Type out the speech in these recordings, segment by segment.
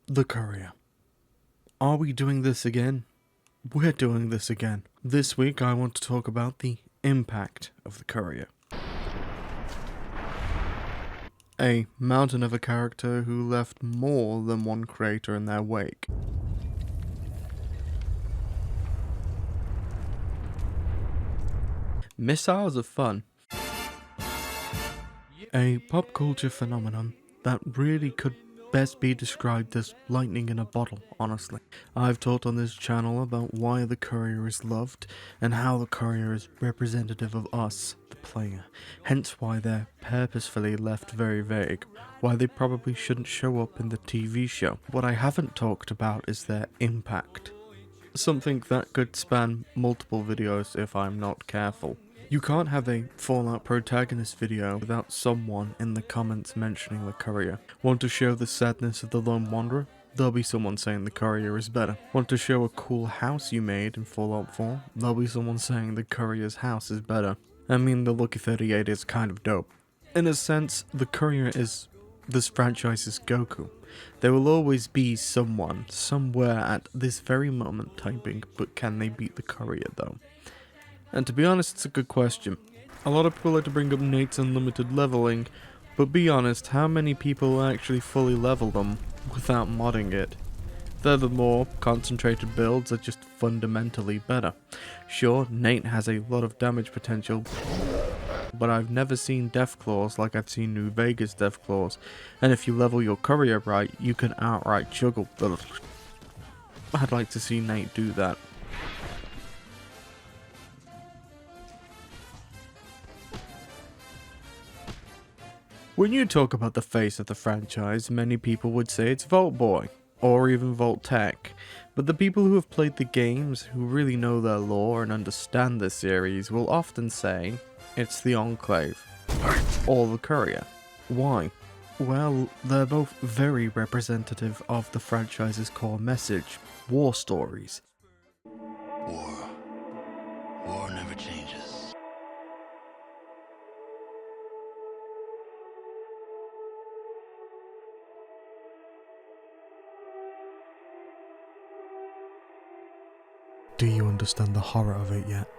The Courier. Are we doing this again? We're doing this again. This week I want to talk about the impact of the Courier. A mountain of a character who left more than one creator in their wake. Missiles are fun. A pop culture phenomenon that really could best be described as lightning in a bottle, honestly. I've talked on this channel about why the Courier is loved, and how the Courier is representative of us, the player, hence why they're purposefully left very vague, why they probably shouldn't show up in the TV show. What I haven't talked about is their impact. Something that could span multiple videos if I'm not careful. You can't have a Fallout protagonist video without someone in the comments mentioning the Courier. Want to show the sadness of the lone wanderer? There'll be someone saying the Courier is better. Want to show a cool house you made in Fallout 4? There'll be someone saying the Courier's house is better. I mean, the Lucky 38 is kind of dope. In a sense, the Courier is this franchise's Goku. There will always be someone, somewhere at this very moment typing, but can they beat the Courier though? And to be honest, it's a good question. A lot of people like to bring up Nate's unlimited leveling, but be honest, how many people actually fully level them without modding it? Furthermore, concentrated builds are just fundamentally better. Sure, Nate has a lot of damage potential, but I've never seen Deathclaws like I've seen New Vegas Deathclaws, and if you level your Courier right, you can outright juggle. I'd like to see Nate do that. When you talk about the face of the franchise, many people would say it's Vault Boy, or even Vault Tech, but the people who have played the games, who really know their lore and understand the series, will often say it's the Enclave, or the Courier. Why? Well, they're both very representative of the franchise's core message, war stories. War never changes. Do you understand the horror of it yet?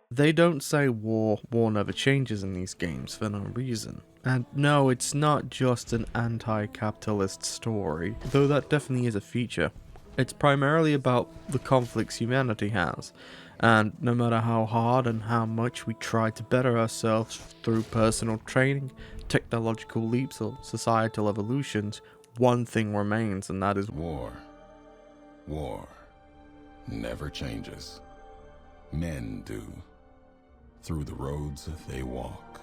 They don't say war never changes in these games for no reason. And no, it's not just an anti-capitalist story, though that definitely is a feature. It's primarily about the conflicts humanity has, and no matter how hard and how much we try to better ourselves through personal training, technological leaps or societal evolutions, one thing remains, and that is war. War never changes. Men do, through the roads they walk.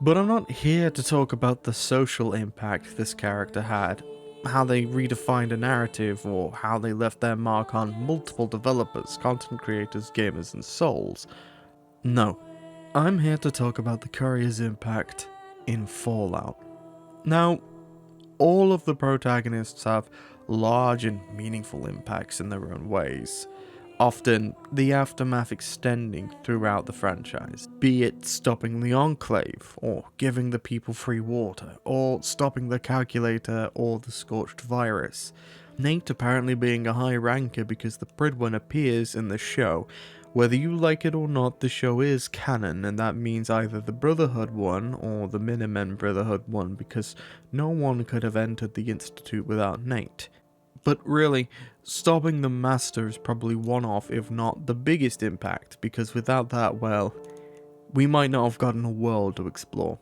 But I'm not here to talk about the social impact this character had, how they redefined a narrative, or how they left their mark on multiple developers, content creators, gamers, and souls. No, I'm here to talk about the Courier's impact in Fallout. Now, all of the protagonists have large and meaningful impacts in their own ways, often the aftermath extending throughout the franchise, be it stopping the Enclave, or giving the people free water, or stopping the calculator or the scorched virus. Nate apparently being a high ranker because the Pridwen appears in the show. Whether you like it or not, the show is canon, and that means either the Brotherhood one or the Minutemen Brotherhood one, because no one could have entered the Institute without Nate. But really, stopping the Master is probably one of, if not the biggest impact, because without that, well, we might not have gotten a world to explore.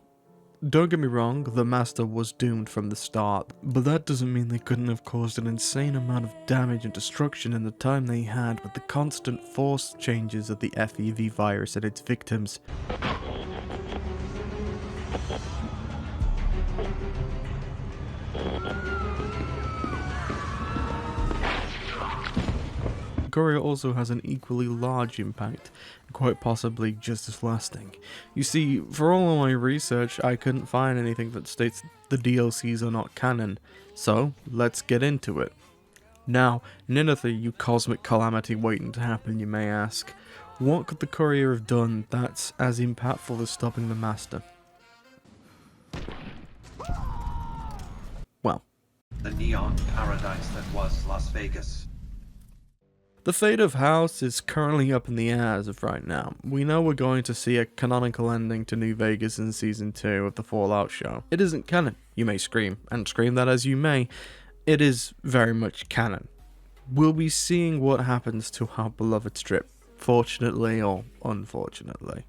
Don't get me wrong, the Master was doomed from the start, but that doesn't mean they couldn't have caused an insane amount of damage and destruction in the time they had with the constant force changes of the FEV virus and its victims. Courier also has an equally large impact, quite possibly just as lasting. You see, for all of my research, I couldn't find anything that states the DLCs are not canon, so let's get into it. Now, Ninethy, you cosmic calamity waiting to happen, you may ask. What could the Courier have done that's as impactful as stopping the Master? Well, the neon paradise that was Las Vegas. The fate of House is currently up in the air as of right now. We know we're going to see a canonical ending to New Vegas in Season 2 of the Fallout show. It isn't canon, you may scream, and scream that as you may, it is very much canon. We'll be seeing what happens to our beloved strip, fortunately or unfortunately.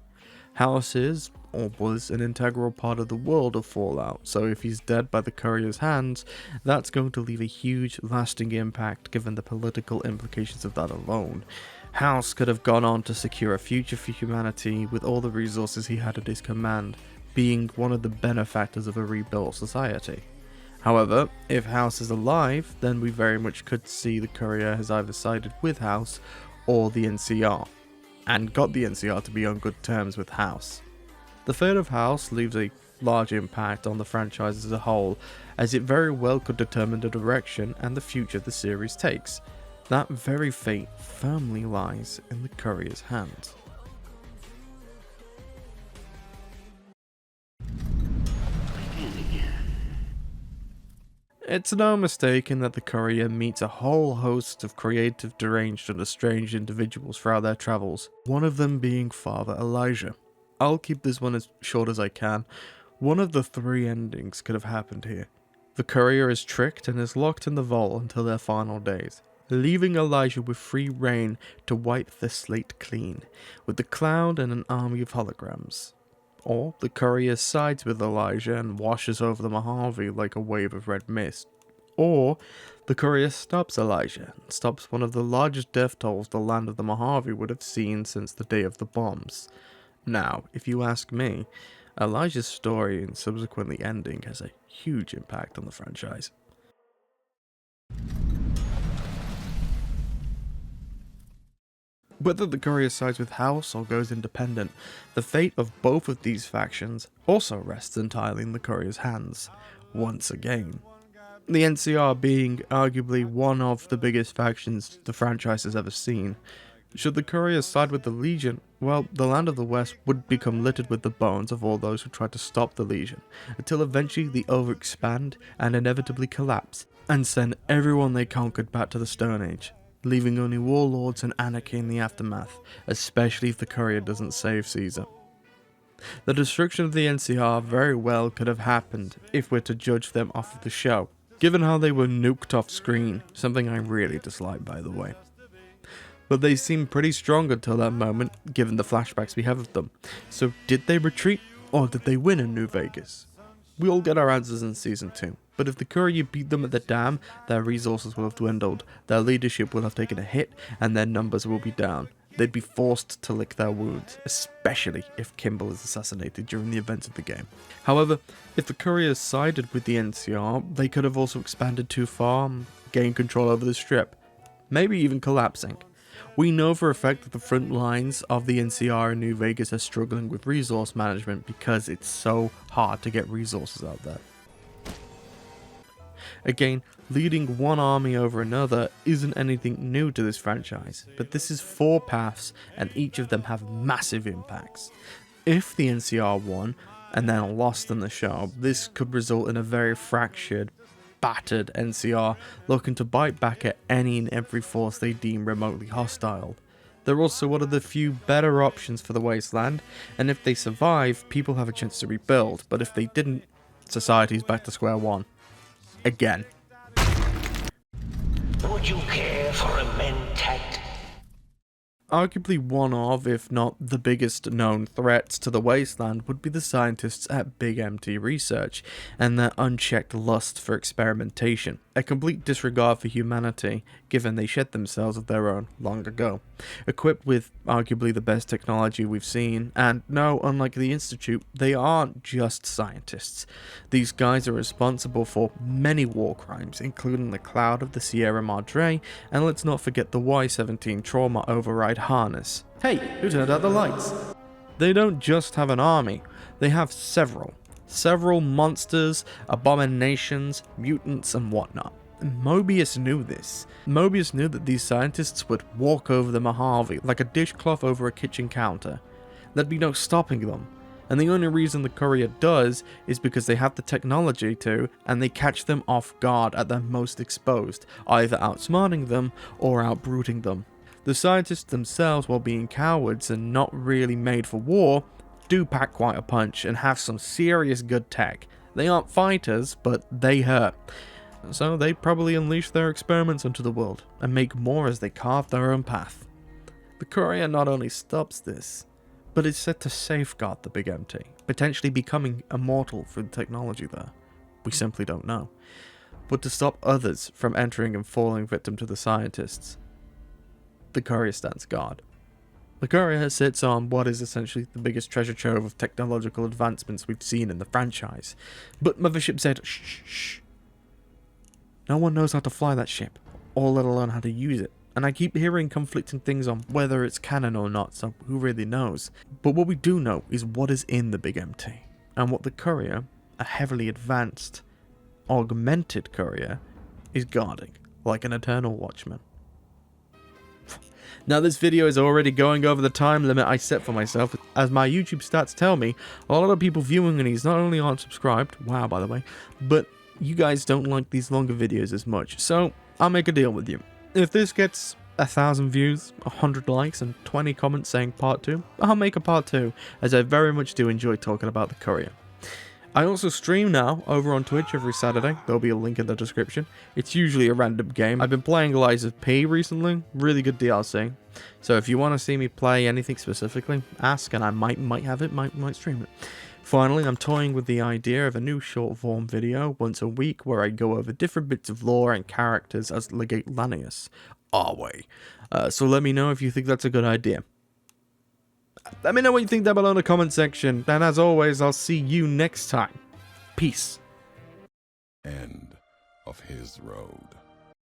House is, or was, an integral part of the world of Fallout, so if he's dead by the Courier's hands, that's going to leave a huge, lasting impact given the political implications of that alone. House could have gone on to secure a future for humanity with all the resources he had at his command, being one of the benefactors of a rebuilt society. However, if House is alive, then we very much could see the Courier has either sided with House or the NCR, and got the NCR to be on good terms with House. The fate of House leaves a large impact on the franchise as a whole, as it very well could determine the direction and the future the series takes. That very fate firmly lies in the Courier's hands. It's no mistaking that the Courier meets a whole host of creative, deranged and estranged individuals throughout their travels, one of them being Father Elijah. I'll keep this one as short as I can. One of the three endings could have happened here. The Courier is tricked and is locked in the vault until their final days, leaving Elijah with free reign to wipe the slate clean, with the Cloud and an army of holograms. Or the Courier sides with Elijah and washes over the Mojave like a wave of red mist. Or the Courier stops Elijah and stops one of the largest death tolls the land of the Mojave would have seen since the day of the bombs. Now, if you ask me, Elijah's story and subsequently ending has a huge impact on the franchise. Whether the Courier sides with House or goes independent, the fate of both of these factions also rests entirely in the Courier's hands, once again. The NCR being arguably one of the biggest factions the franchise has ever seen. Should the Courier side with the Legion, well, the land of the West would become littered with the bones of all those who tried to stop the Legion, until eventually they overexpand and inevitably collapse, and send everyone they conquered back to the Stone Age, leaving only warlords and anarchy in the aftermath, especially if the Courier doesn't save Caesar. The destruction of the NCR very well could have happened if we're to judge them off of the show, given how they were nuked off screen, something I really dislike by the way. But they seemed pretty strong until that moment, given the flashbacks we have of them. So did they retreat, or did they win in New Vegas? We all get our answers in Season 2, but if the Courier beat them at the dam, their resources will have dwindled, their leadership will have taken a hit, and their numbers will be down. They'd be forced to lick their wounds, especially if Kimball is assassinated during the events of the game. However, if the Courier sided with the NCR, they could have also expanded too far, gained control over the Strip, maybe even collapsing. We know for a fact that the front lines of the NCR in New Vegas are struggling with resource management because it's so hard to get resources out there. Again, leading one army over another isn't anything new to this franchise, but this is 4 paths and each of them have massive impacts. If the NCR won and then lost in the show, this could result in a very fractured, battered NCR looking to bite back at any and every force they deem remotely hostile. They're also one of the few better options for the Wasteland, and if they survive, people have a chance to rebuild, but if they didn't, society's back to square one. Again. Would you care for a mentat? Arguably one of, if not the biggest known threats to the Wasteland would be the scientists at Big MT Research and their unchecked lust for experimentation, a complete disregard for humanity given they shed themselves of their own long ago. Equipped with arguably the best technology we've seen, and no, unlike the Institute, they aren't just scientists. These guys are responsible for many war crimes, including the Cloud of the Sierra Madre, and let's not forget the Y-17 trauma override harness. Hey, who turned out the lights? They don't just have an army, they have several monsters, abominations, mutants and whatnot. Mobius knew this. Mobius knew that these scientists would walk over the Mojave like a dishcloth over a kitchen counter. There'd be no stopping them. And the only reason the courier does is because they have the technology to, and they catch them off guard at their most exposed, either outsmarting them or outbrute them. The scientists themselves, while being cowards and not really made for war, do pack quite a punch and have some serious good tech. They aren't fighters, but they hurt. So they probably unleash their experiments onto the world and make more as they carve their own path. The courier not only stops this, but is set to safeguard the Big MT, potentially becoming immortal through the technology there. We simply don't know. But to stop others from entering and falling victim to the scientists, the courier stands guard. The courier sits on what is essentially the biggest treasure trove of technological advancements we've seen in the franchise. But Mothership said, shh. No one knows how to fly that ship, or let alone how to use it. And I keep hearing conflicting things on whether it's canon or not, so who really knows? But what we do know is what is in the Big MT, and what the courier, a heavily advanced, augmented courier, is guarding, like an eternal watchman. Now this video is already going over the time limit I set for myself, as my YouTube stats tell me a lot of people viewing these not only aren't subscribed, wow by the way, but you guys don't like these longer videos as much, so I'll make a deal with you. If this gets 1,000 views, 100 likes and 20 comments saying part 2, I'll make a part 2, as I very much do enjoy talking about the courier. I also stream now over on Twitch every Saturday. There'll be a link in the description. It's usually a random game. I've been playing Lies of P recently. Really good DLC. So if you want to see me play anything specifically, ask and I might have it, might stream it. Finally, I'm toying with the idea of a new short form video once a week where I go over different bits of lore and characters as Legate Lanius. Our way. So let me know if you think that's a good idea. Let me know what you think down below in the comment section, and as always, I'll see you next time. Peace. End of his road.